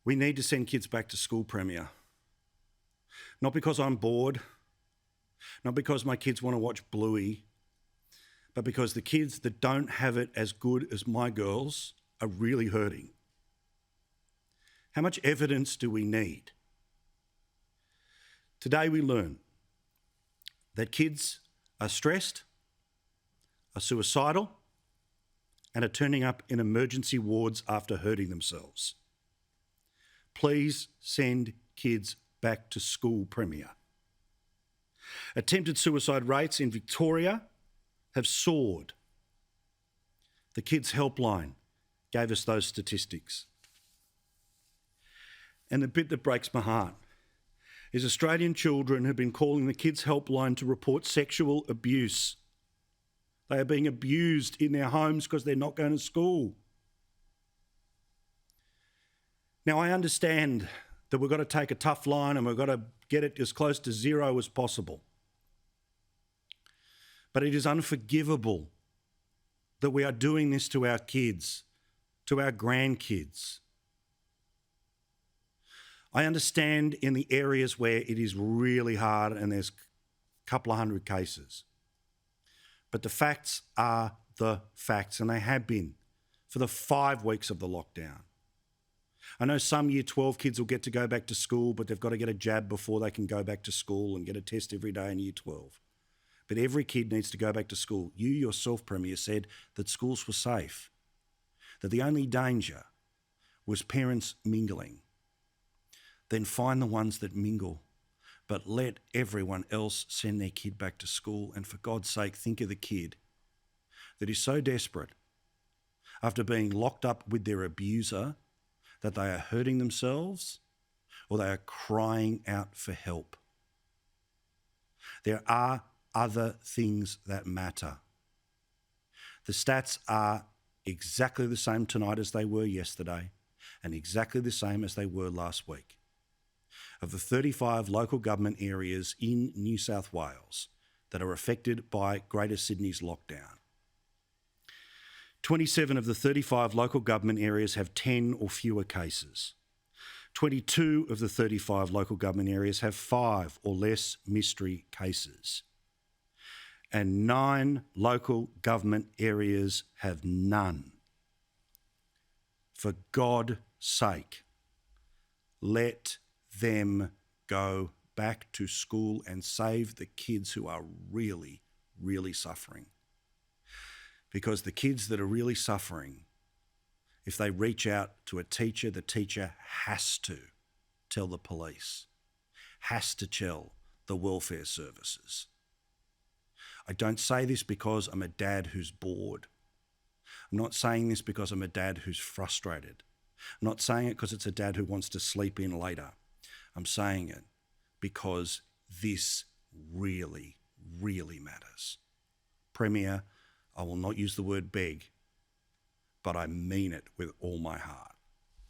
We need to send kids back to school, Premier. Not because I'm bored, not because my kids want to watch Bluey, but because the kids that don't have it as good as my girls are really hurting. How much evidence do we need? Today we learn that kids are stressed, are suicidal, and are turning up in emergency wards after hurting themselves. Please send kids back to school, Premier. Attempted suicide rates in Victoria have soared. The Kids Helpline gave us those statistics. And the bit that breaks my heart is Australian children have been calling the Kids Helpline to report sexual abuse. They are being abused in their homes because they're not going to school. Now, I understand that we've got to take a tough line and we've got to get it as close to zero as possible. But it is unforgivable that we are doing this to our kids, to our grandkids. I understand in the areas where it is really hard and there's a couple of hundred cases. But the facts are the facts, and they have been for the 5 weeks of the lockdown. I know some Year 12 kids will get to go back to school, but they've got to get a jab before they can go back to school and get a test every day in Year 12. But every kid needs to go back to school. You yourself, Premier, said that schools were safe, that the only danger was parents mingling. Then find the ones that mingle, but let everyone else send their kid back to school. And for God's sake, think of the kid that is so desperate after being locked up with their abuser that they are hurting themselves or they are crying out for help. There are other things that matter. The stats are exactly the same tonight as they were yesterday and exactly the same as they were last week. Of the 35 local government areas in New South Wales that are affected by Greater Sydney's lockdown, 27 of the 35 local government areas have 10 or fewer cases. 22 of the 35 local government areas have 5 or less mystery cases. And 9 local government areas have none. For God's sake, let them go back to school and save the kids who are really, really suffering. Because the kids that are really suffering, if they reach out to a teacher, the teacher has to tell the police, has to tell the welfare services. I don't say this because I'm a dad who's bored. I'm not saying this because I'm a dad who's frustrated. I'm not saying it because it's a dad who wants to sleep in later. I'm saying it because this really, really matters. Premier, I will not use the word beg, but I mean it with all my heart.